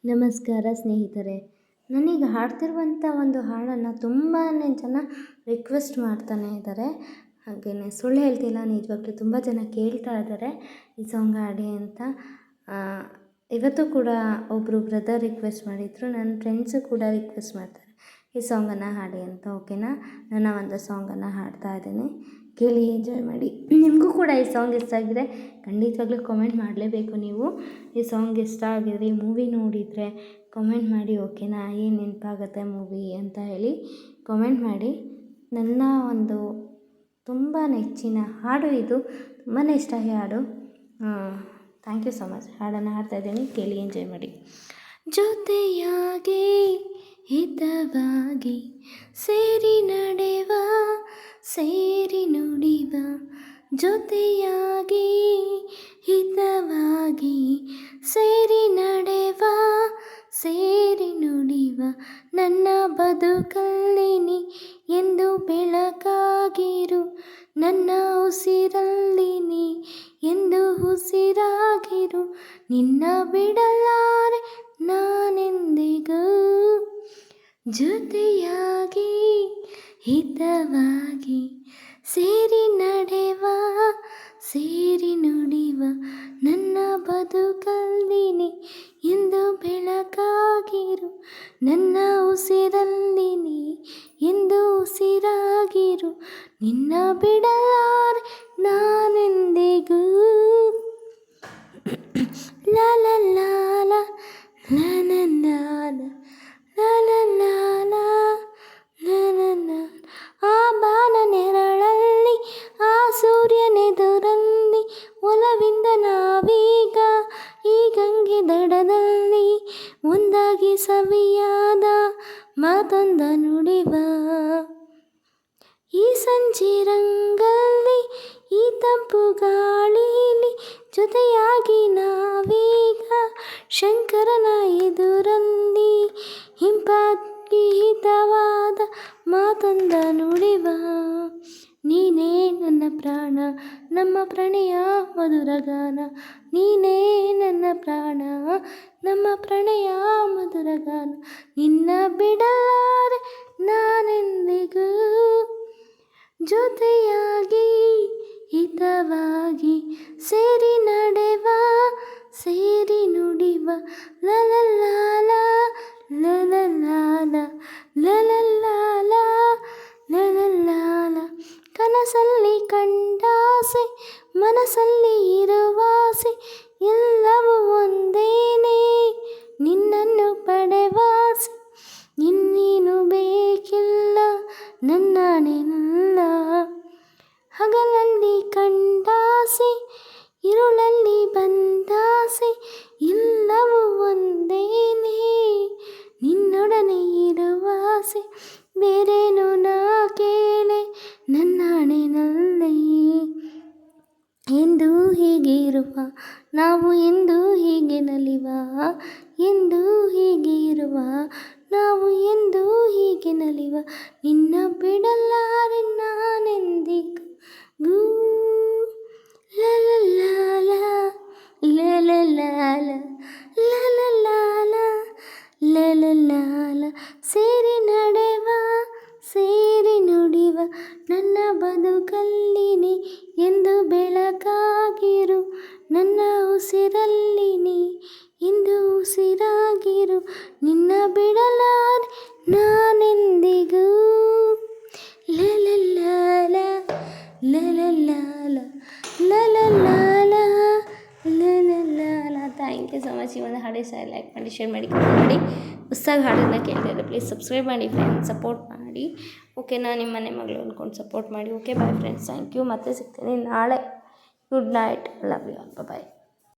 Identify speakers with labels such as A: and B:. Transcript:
A: ನಮಸ್ಕಾರ ಸ್ನೇಹಿತರೆ. ನಾನೀಗ ಹಾಡ್ತಿರುವಂಥ ಒಂದು ಹಾಡನ್ನು ತುಂಬಾ ಜನ ರಿಕ್ವೆಸ್ಟ್ ಮಾಡ್ತಾನೆ ಇದ್ದಾರೆ. ಹಾಗೆಯೇ ಸುಳ್ಳು ಹೇಳ್ತಿಲ್ಲ, ನಿಜವಾಗ್ಲೂ ತುಂಬ ಜನ ಕೇಳ್ತಾ ಇದ್ದಾರೆ ಈ ಸಾಂಗ್ ಹಾಡಿ ಅಂತ. ಇವತ್ತು ಕೂಡ ಒಬ್ಬರು ಬ್ರದರ್ ರಿಕ್ವೆಸ್ಟ್ ಮಾಡಿದರು, ನನ್ನ ಫ್ರೆಂಡ್ಸು ಕೂಡ ರಿಕ್ವೆಸ್ಟ್ ಮಾಡ್ತಾರೆ ಈ ಸಾಂಗನ್ನು ಹಾಡಿ ಅಂತ. ಓಕೆನಾ, ನನ್ನ ಒಂದು ಸಾಂಗನ್ನು ಹಾಡ್ತಾ ಇದ್ದೀನಿ, ಕೇಳಿ ಎಂಜಾಯ್ ಮಾಡಿ. ನಿಮಗೂ ಕೂಡ ಈ ಸಾಂಗ್ ಇಷ್ಟ ಆಗಿದೆ ಖಂಡಿತವಾಗ್ಲೂ ಕಾಮೆಂಟ್ ಮಾಡಲೇಬೇಕು. ನೀವು ಈ ಸಾಂಗ್ ಇಷ್ಟ ಆಗಿದ್ರೆ, ಈ ಮೂವಿ ನೋಡಿದರೆ ಕಾಮೆಂಟ್ ಮಾಡಿ. ಓಕೆನಾ, ಏನು ನೆನಪಾಗುತ್ತೆ ಮೂವಿ ಅಂತ ಹೇಳಿ ಕಾಮೆಂಟ್ ಮಾಡಿ. ನನ್ನ ಒಂದು ತುಂಬ ನೆಚ್ಚಿನ ಹಾಡು ಇದು, ತುಂಬಾ ಇಷ್ಟ ಈ ಹಾಡು. Thank you so much. ಹಾಡನ್ನು ಹಾಡ್ತಾಯಿದ್ದೀನಿ, ಕೇಳಿ ಎಂಜಾಯ್ ಮಾಡಿ. ಜೊತೆಯಾಗಿ ಹಿತವಾಗಿ ಸೇರಿ ನಡೆವ, ಸೇರಿ ನುಡಿವ, ಜೊತೆಯಾಗಿ ಹಿತವಾಗಿ ಸೇರಿ ನಡೆವ, ಸೇರಿ ನುಡಿವ, ನನ್ನ ಬದುಕಲ್ಲಿ ಎಂದು ಬೆಳಕಾಗಿರು, ನನ್ನ ಉಸಿರಲ್ಲಿ ಎಂದು ಉಸಿರಾಗಿರು, ನಿನ್ನ ಬಿಡಲಾರೆ ನಾನೆಂದಿಗೂ, ಜೊತೆಯಾಗಿ ಹಿತವಾಗಿ ಸೇರಿ ನಡೆವ, ಸೇರಿ ನುಡಿವ, ನನ್ನ ಬದುಕಲ್ಲಿ ಎಂದು ಬೆಳಕಾಗಿರು, ನನ್ನ ಉಸಿರಲ್ಲಿ ಎಂದು ಉಸಿರಾಗಿರು, ನಿನ್ನ ಬಿಡಲಾರೆ ನಾನೆಂದಿಗೂ. ಲಾ ಲಾ ಲಾ ಲಾ ಲಾ ಲಾ ಲಾ ಲಾ ಲಾ ಲಾ ಲಾ ಲಾ ಲಾ. ಆ ಬಾನ ನೆರಳಲ್ಲಿ, ಆ ಸೂರ್ಯನೆದುರಲ್ಲಿ, ಒಲವಿಂದ ನಾವೀಗ ಈ ಗಂಗೆ ದಡದಲ್ಲಿ, ಒಂದಾಗಿ ಸವಿಯಾದ ಮಾತೊಂದ ನುಡಿವ, ಈ ಸಂಜೆ ರಂಗಲ್ಲಿ, ಈ ತಂಪು ಗಾಳಿಲಿ, ಜೊತೆಯಾಗಿ ನಾವೀಗ ಶಂಕರನ ಎದುರಲ್ಲಿ, ಹಿಂಪಾಗಿ ಹಿತವಾದ ಮಾತೊಂದ ನುಡಿವ, ನೀನೇ ನನ್ನ ಪ್ರಾಣ, ನಮ್ಮ ಪ್ರಣಯ ಮಧುರಗಾನ, ನೀನೇ ನನ್ನ ಪ್ರಾಣ, ನಮ್ಮ ಪ್ರಣಯ ಮಧುರಗಾನ, ನಿನ್ನ ಬಿಡಲಾರೆ ನಾನೆಂದಿಗೂ, ಜೊತೆಯಾಗಿ ಹಿತವಾಗಿ ಸೇರಿ ನಡೆವ, ಸೇರಿ ನುಡಿವ, ಲ ಲ ಲ ಲ ಲ ಲ ಲ ಲ ಲ ಲ ಲ ಲ ಲ ಲ ಲ. ಕನಸಲ್ಲಿ ಕಂಡಾಸೆ, ಮನಸ್ಸಲ್ಲಿ ಇರುವಾಸೆ, ಎಲ್ಲವೂ ಒಂದೇನೆ ನಿನ್ನನ್ನು ಪಡೆವಾಸೆ, ಇನ್ನೇನು ಬೇಕಿಲ್ಲ ನನ್ನಾನೆನಲ್ಲ, ಹಗಲಲ್ಲಿ ಕಂಡಾಸೆ, ಇರುಳಲ್ಲಿ ಬಂದಾಸೆ, ಎಲ್ಲವೂ ಒಂದೇನೆ ನಿನ್ನೊಡನೆ ಇರುವಾಸೆ, ಬೇರೇನು ನಾ ಕೇಳೆ ನನ್ನಾಣೆನಲ್ಲೇ, ಎಂದು ಹೀಗೆ ಇರುವ ನಾವು, ಎಂದು ಹೀಗೆ ನಲಿವ, ಎಂದು ಹೀಗೆ ಇರುವ ನಾವು, ಎಂದು ಹೀಗೆ ನಲಿವ, ನಿನ್ನ ಬಿಡಲಾರೆ ನಾನೆಂದಿಗೂ. ಲ ಲ ಲ ಲ ಲ ಲ ಲ ಲ ಲ ಲ ಲ ಲ ಲ ಲ. ಸೇರಿ ನಡೆವ, ಸೇರಿ ನುಡಿವ, ನನ್ನ ಬದುಕಲ್ಲಿ ಎಂದು ಬೆಳಕಾಗಿರು, ನನ್ನ ಉಸಿರಲ್ಲಿ ಎಂದು ಉಸಿರಾಗಿರು, ನಿನ್ನ ಬಿಡಲಾರೆ ನಾನೆಂದಿಗೂ. ಲ ಲ ಲ ಲ ಲ ಲ ಲ ಲ ಲ ಲ ಲ ಲ ಲ ಲ ಲ. Thank you so much. ಈ ಒಂದು ಹಾಡು ಇಷ್ಟ ಲೈಕ್ ಮಾಡಿ, ಶೇರ್ ಮಾಡಿ, ಕಮೆಂಟ್ ಮಾಡಿ. ಹೊಸದಾಗಿ ಹಾಡನ್ನು ಕೇಳ್ತಿದ್ದೆ ಪ್ಲೀಸ್ ಸಬ್ಸ್ಕ್ರೈಬ್ ಮಾಡಿ ಫ್ರೆಂಡ್ಸ್, ಸಪೋರ್ಟ್ ಮಾಡಿ. ಓಕೆನಾ, ನಿಮ್ಮ ಮನೆ ಮಗಳು ಅಂದ್ಕೊಂಡು ಸಪೋರ್ಟ್ ಮಾಡಿ. Okay bye friends, thank you. ಮತ್ತೆ ಸಿಗ್ತೀನಿ ನಾಳೆ. Good night, love you, bye.